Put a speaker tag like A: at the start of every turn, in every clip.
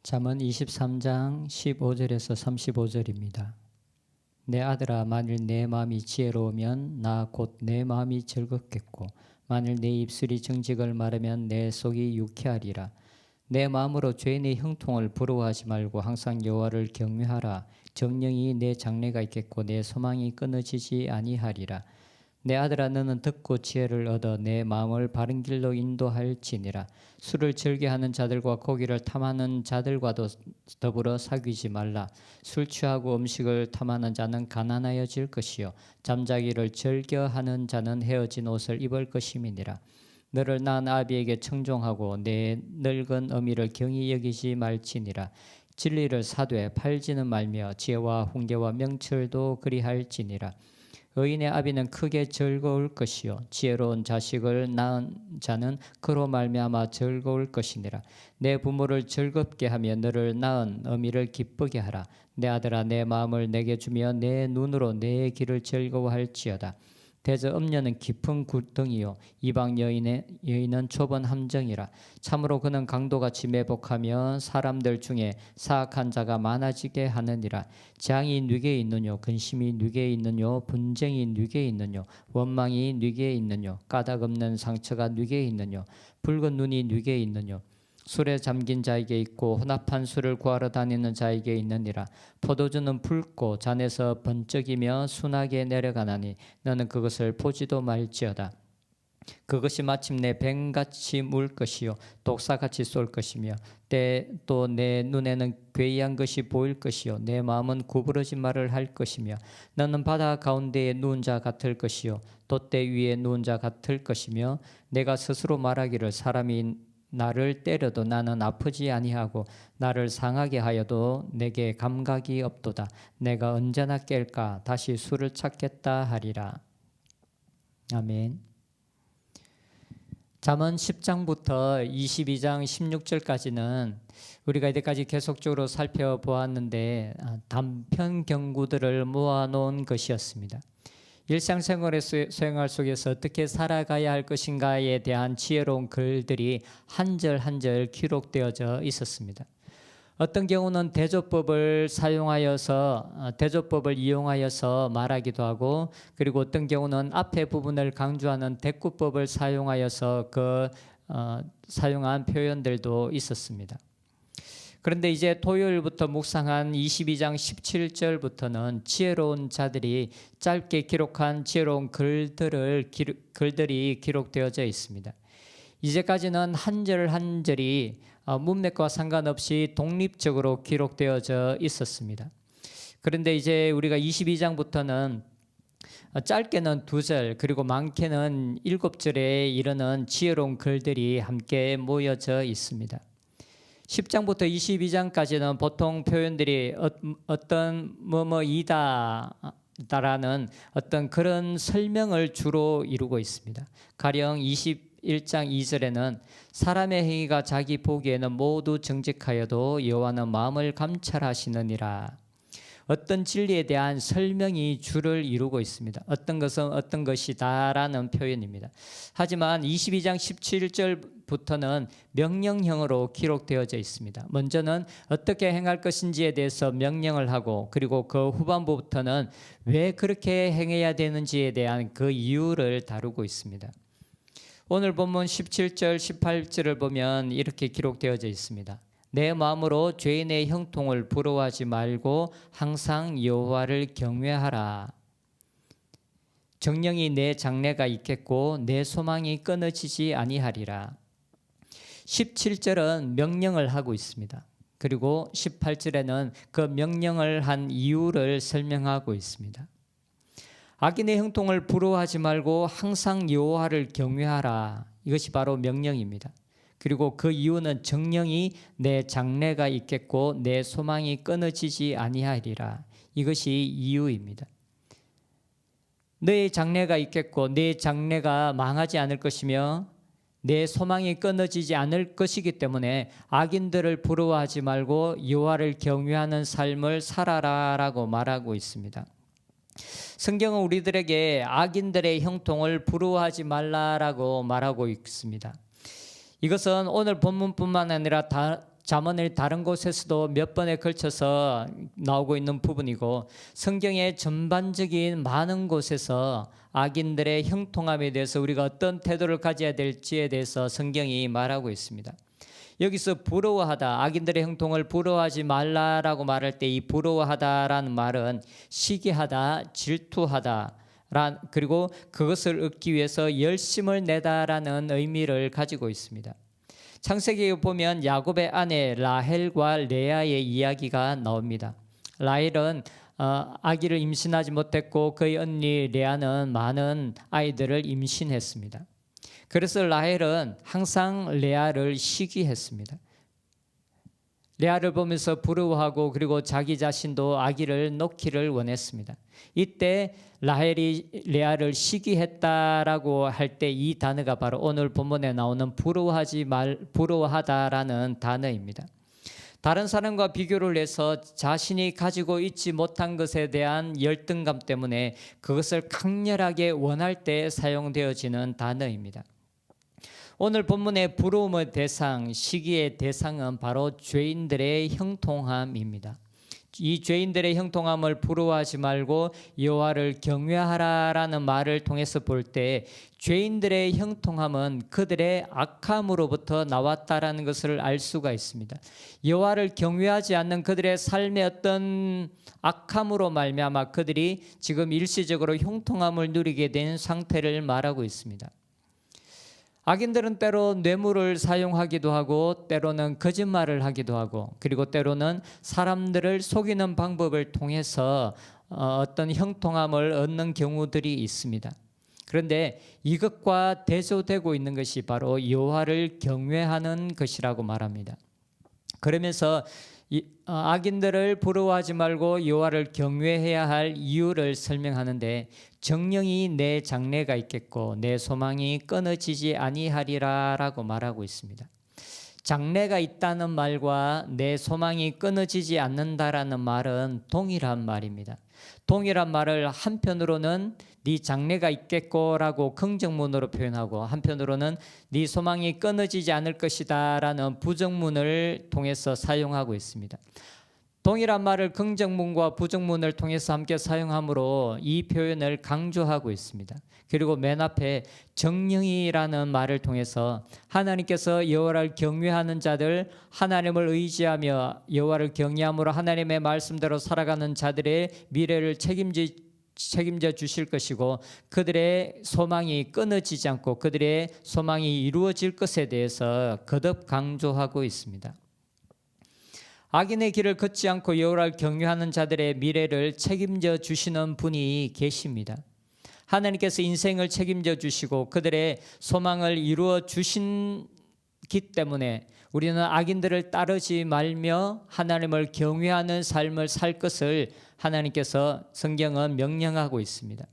A: 잠언 23장 15절에서 35절입니다. 내 아들아, 만일 내 마음이 지혜로우면 나 곧 내 마음이 즐겁겠고, 만일 내 입술이 정직을 말하면 내 속이 유쾌하리라. 내 마음으로 죄인의 형통을 부러워하지 말고 항상 여호와를 경외하라. 정령이 내 장래가 있겠고 내 소망이 끊어지지 아니하리라. 내 아들아, 너는 듣고 지혜를 얻어 내 마음을 바른 길로 인도할지니라. 술을 즐겨하는 자들과 고기를 탐하는 자들과도 더불어 사귀지 말라. 술 취하고 음식을 탐하는 자는 가난하여질 것이요 잠자기를 즐겨하는 자는 헤어진 옷을 입을 것임이니라. 너를 낳은 아비에게 청종하고 내 늙은 어미를 경히 여기지 말지니라. 진리를 사되 팔지는 말며 지혜와 훈계와 명철도 그리할지니라. 의인의 아비는 크게 즐거울 것이요 지혜로운 자식을 낳은 자는 그로 말미암아 즐거울 것이니라. 내 부모를 즐겁게 하며 너를 낳은 어미를 기쁘게 하라. 내 아들아, 내 마음을 내게 주며 내 눈으로 내 길을 즐거워할지어다. 대저 음녀는 깊은 구덩이요 이방 여인은 좁은 함정이라. 참으로 그는 강도같이 매복하며 사람들 중에 사악한 자가 많아지게 하느니라. 재앙이 네게 있느뇨, 근심이 네게 있느뇨, 분쟁이 네게 있느뇨, 원망이 네게 있느뇨, 까닭 없는 상처가 네게 있느뇨, 붉은 눈이 네게 있느뇨. 술에 잠긴 자에게 있고 혼합한 술을 구하러 다니는 자에게 있느니라. 포도주는 붉고 잔에서 번쩍이며 순하게 내려가나니 너는 그것을 보지도 말지어다. 그것이 마침내 뱀같이 물 것이요 독사같이 쏠 것이며 또 내 눈에는 괴이한 것이 보일 것이요 내 마음은 구부러진 말을 할 것이며 너는 바다 가운데에 누운 자 같을 것이요 돛대 위에 누운 자 같을 것이며 내가 스스로 말하기를 사람이 나를 때려도 나는 아프지 아니하고 나를 상하게 하여도 내게 감각이 없도다. 내가 언제나 깰까 다시 술을 찾겠다 하리라. 아멘. 잠언 10장부터 22장 16절까지는 우리가 이때까지 계속적으로 살펴보았는데 단편 경구들을 모아놓은 것이었습니다. 일상생활의 생활 속에서 어떻게 살아가야 할 것인가에 대한 지혜로운 글들이 한 절 한 절 기록되어져 있었습니다. 어떤 경우는 대조법을 이용하여서 말하기도 하고, 그리고 어떤 경우는 앞에 부분을 강조하는 대꾸법을 사용하여서 사용한 표현들도 있었습니다. 그런데 이제 토요일부터 묵상한 22장 17절부터는 지혜로운 자들이 짧게 기록한 지혜로운 글들이 기록되어져 있습니다. 이제까지는 한 절 한 절이 문맥과 상관없이 독립적으로 기록되어져 있었습니다. 그런데 이제 우리가 22장부터는 짧게는 2절 그리고 많게는 7절에 이르는 지혜로운 글들이 함께 모여져 있습니다. 10장부터 22장까지는 보통 표현들이 어떤 뭐뭐이다라는 어떤 그런 설명을 주로 이루고 있습니다. 가령 21장 2절에는 사람의 행위가 자기 보기에는 모두 정직하여도 여호와는 마음을 감찰하시느니라. 어떤 진리에 대한 설명이 주를 이루고 있습니다. 어떤 것은 어떤 것이다라는 표현입니다. 하지만 22장 17절부터는 명령형으로 기록되어져 있습니다. 먼저는 어떻게 행할 것인지에 대해서 명령을 하고, 그리고 그 후반부부터는 왜 그렇게 행해야 되는지에 대한 그 이유를 다루고 있습니다. 오늘 본문 17절 18절을 보면 이렇게 기록되어져 있습니다. 내 마음으로 죄인의 형통을 부러워하지 말고 항상 여호와를 경외하라. 정령이 내 장래가 있겠고 내 소망이 끊어지지 아니하리라. 17절은 명령을 하고 있습니다. 그리고 18절에는 그 명령을 한 이유를 설명하고 있습니다. 악인의 형통을 부러워하지 말고 항상 여호와를 경외하라. 이것이 바로 명령입니다. 그리고 그 이유는 정령이 내 장래가 있겠고 내 소망이 끊어지지 아니하리라. 이것이 이유입니다. 내 장래가 있겠고 내 장래가 망하지 않을 것이며 내 소망이 끊어지지 않을 것이기 때문에 악인들을 부러워하지 말고 여호와를 경외하는 삶을 살아라라고 말하고 있습니다. 성경은 우리들에게 악인들의 형통을 부러워하지 말라라고 말하고 있습니다. 이것은 오늘 본문뿐만 아니라 잠언의 다른 곳에서도 몇 번에 걸쳐서 나오고 있는 부분이고 성경의 전반적인 많은 곳에서 악인들의 형통함에 대해서 우리가 어떤 태도를 가져야 될지에 대해서 성경이 말하고 있습니다. 여기서 부러워하다, 악인들의 형통을 부러워하지 말라라고 말할 때 이 부러워하다라는 말은 시기하다, 질투하다, 그리고 그것을 얻기 위해서 열심을 내다라는 의미를 가지고 있습니다. 창세기에 보면 야곱의 아내 라헬과 레아의 이야기가 나옵니다. 라헬은 아기를 임신하지 못했고 그의 언니 레아는 많은 아이들을 임신했습니다. 그래서 라헬은 항상 레아를 시기했습니다. 레아를 보면서 부러워하고 그리고 자기 자신도 아기를 놓기를 원했습니다. 이때 라헬이 레아를 시기했다라고 할 때 이 단어가 바로 오늘 본문에 나오는 부러워하다라는 단어입니다. 다른 사람과 비교를 해서 자신이 가지고 있지 못한 것에 대한 열등감 때문에 그것을 강렬하게 원할 때 사용되어지는 단어입니다. 오늘 본문의 부러움의 대상, 시기의 대상은 바로 죄인들의 형통함입니다. 이 죄인들의 형통함을 부러워하지 말고 여호와를 경외하라라는 말을 통해서 볼 때 죄인들의 형통함은 그들의 악함으로부터 나왔다라는 것을 알 수가 있습니다. 여호와를 경외하지 않는 그들의 삶의 어떤 악함으로 말미암아 그들이 지금 일시적으로 형통함을 누리게 된 상태를 말하고 있습니다. 악인들은 때로 뇌물을 사용하기도 하고 때로는 거짓말을 하기도 하고 그리고 때로는 사람들을 속이는 방법을 통해서 어떤 형통함을 얻는 경우들이 있습니다. 그런데 이것과 대조되고 있는 것이 바로 여호와를 경외하는 것이라고 말합니다. 그러면서 악인들을 부러워하지 말고 여호와를 경외해야 할 이유를 설명하는데 정령이 내 장래가 있겠고 내 소망이 끊어지지 아니하리라라고 말하고 있습니다. 장래가 있다는 말과 내 소망이 끊어지지 않는다라는 말은 동일한 말입니다. 동일한 말을 한편으로는 네 장래가 있겠고라고 긍정문으로 표현하고 한편으로는 네 소망이 끊어지지 않을 것이다라는 부정문을 통해서 사용하고 있습니다. 동일한 말을 긍정문과 부정문을 통해서 함께 사용함으로 이 표현을 강조하고 있습니다. 그리고 맨 앞에 정령이라는 말을 통해서 하나님께서 여호와를 경외하는 자들, 하나님을 의지하며 여호와를 경외함으로 하나님의 말씀대로 살아가는 자들의 미래를 책임져 주실 것이고 그들의 소망이 끊어지지 않고 그들의 소망이 이루어질 것에 대해서 거듭 강조하고 있습니다. 악인의 길을 걷지 않고 여호와를 경외하는 자들의 미래를 책임져 주시는 분이 계십니다. 하나님께서 인생을 책임져 주시고 그들의 소망을 이루어 주신기 때문에 우리는 악인들을 따르지 말며 하나님을 경외하는 삶을 살 것을 하나님께서 성경은 명령하고 있습니다.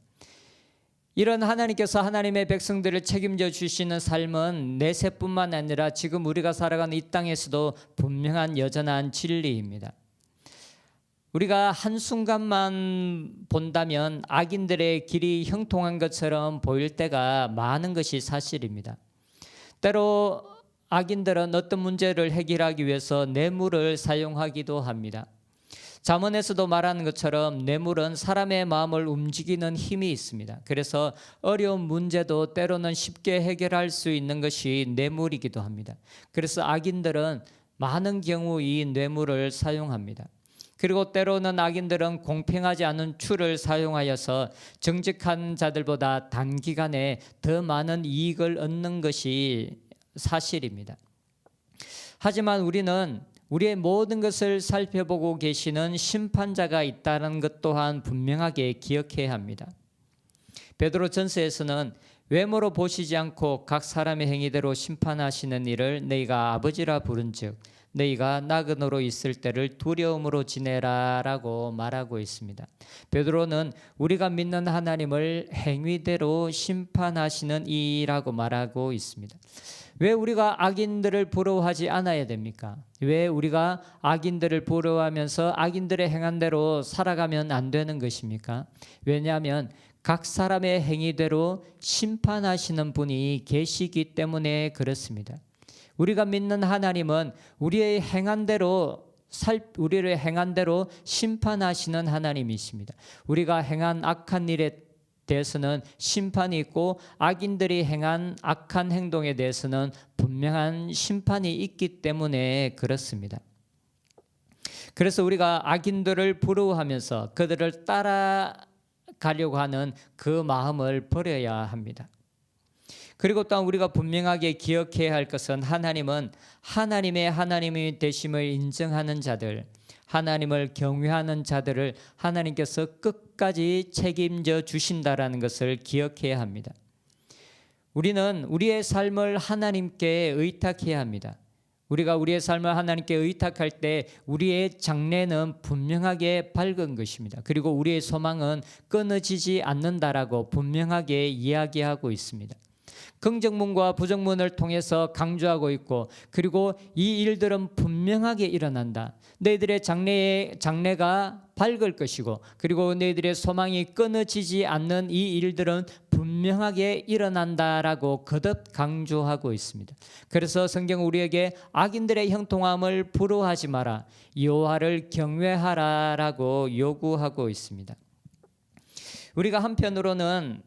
A: 이런 하나님께서 하나님의 백성들을 책임져 주시는 삶은 내세뿐만 아니라 지금 우리가 살아가는 이 땅에서도 분명한 여전한 진리입니다. 우리가 한순간만 본다면 악인들의 길이 형통한 것처럼 보일 때가 많은 것이 사실입니다. 때로 악인들은 어떤 문제를 해결하기 위해서 뇌물을 사용하기도 합니다. 잠언에서도 말하는 것처럼 뇌물은 사람의 마음을 움직이는 힘이 있습니다. 그래서 어려운 문제도 때로는 쉽게 해결할 수 있는 것이 뇌물이기도 합니다. 그래서 악인들은 많은 경우 이 뇌물을 사용합니다. 그리고 때로는 악인들은 공평하지 않은 툴을 사용하여서 정직한 자들보다 단기간에 더 많은 이익을 얻는 것이 사실입니다. 하지만 우리는 우리의 모든 것을 살펴보고 계시는 심판자가 있다는 것 또한 분명하게 기억해야 합니다. 베드로전서에서는 외모로 보시지 않고 각 사람의 행위대로 심판하시는 이를 너희가 아버지라 부른즉 너희가 나그네로 있을 때를 두려움으로 지내라라고 말하고 있습니다. 베드로는 우리가 믿는 하나님을 행위대로 심판하시는 이라고 말하고 있습니다. 왜 우리가 악인들을 부러워하지 않아야 됩니까? 왜 우리가 악인들을 부러워하면서 악인들의 행한 대로 살아가면 안 되는 것입니까? 왜냐하면 각 사람의 행위대로 심판하시는 분이 계시기 때문에 그렇습니다. 우리가 믿는 하나님은 우리의 행한 대로 우리를 행한 대로 심판하시는 하나님이십니다. 우리가 행한 악한 일에 대해서는 심판이 있고 악인들이 행한 악한 행동에 대해서는 분명한 심판이 있기 때문에 그렇습니다. 그래서 우리가 악인들을 부러워하면서 그들을 따라가려고 하는 그 마음을 버려야 합니다. 그리고 또한 우리가 분명하게 기억해야 할 것은 하나님은 하나님의 하나님이 되심을 인정하는 자들, 하나님을 경외하는 자들을 하나님께서 끝까지 책임져 주신다라는 것을 기억해야 합니다. 우리는 우리의 삶을 하나님께 의탁해야 합니다. 우리가 우리의 삶을 하나님께 의탁할 때 우리의 장래는 분명하게 밝은 것입니다. 그리고 우리의 소망은 끊어지지 않는다라고 분명하게 이야기하고 있습니다. 긍정문과 부정문을 통해서 강조하고 있고, 그리고 이 일들은 분명하게 일어난다. 너희들의 장래가 밝을 것이고, 그리고 너희들의 소망이 끊어지지 않는 이 일들은 분명하게 일어난다라고 거듭 강조하고 있습니다. 그래서 성경은 우리에게 악인들의 형통함을 부러워하지 마라, 여호와를 경외하라라고 요구하고 있습니다. 우리가 한편으로는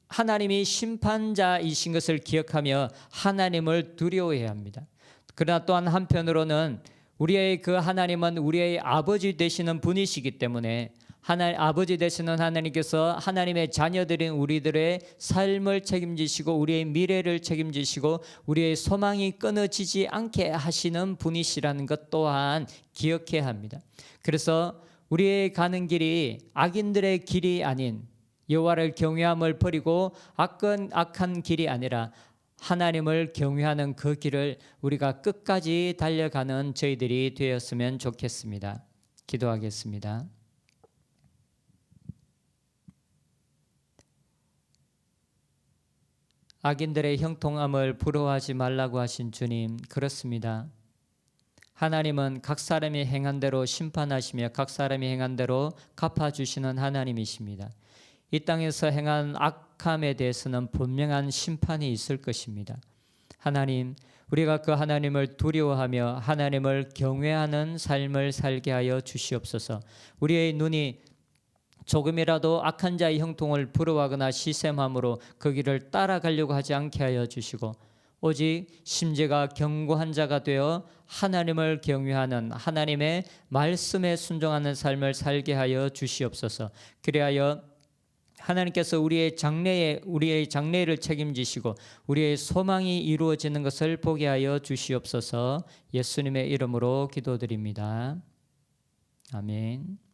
A: 하나님이 심판자이신 것을 기억하며 하나님을 두려워해야 합니다. 그러나 또한 한편으로는 우리의 그 하나님은 우리의 아버지 되시는 분이시기 때문에 아버지 되시는 하나님께서 하나님의 자녀들인 우리들의 삶을 책임지시고 우리의 미래를 책임지시고 우리의 소망이 끊어지지 않게 하시는 분이시라는 것 또한 기억해야 합니다. 그래서 우리의 가는 길이 악인들의 길이 아닌 여호와를 경외함을 버리고 악한 길이 아니라 하나님을 경외하는 그 길을 우리가 끝까지 달려가는 저희들이 되었으면 좋겠습니다. 기도하겠습니다. 악인들의 형통함을 부러워하지 말라고 하신 주님, 그렇습니다. 하나님은 각 사람이 행한 대로 심판하시며 각 사람이 행한 대로 갚아주시는 하나님이십니다. 이 땅에서 행한 악함에 대해서는 분명한 심판이 있을 것입니다. 하나님, 우리가 그 하나님을 두려워하며 하나님을 경외하는 삶을 살게 하여 주시옵소서. 우리의 눈이 조금이라도 악한 자의 형통을 부러워하거나 시샘함으로 그 길을 따라가려고 하지 않게 하여 주시고, 오직 심지가 견고한 자가 되어 하나님을 경외하는 하나님의 말씀에 순종하는 삶을 살게 하여 주시옵소서. 그리하여 하나님께서 우리의 장래를 책임지시고 우리의 소망이 이루어지는 것을 보게 하여 주시옵소서. 예수님의 이름으로 기도드립니다. 아멘.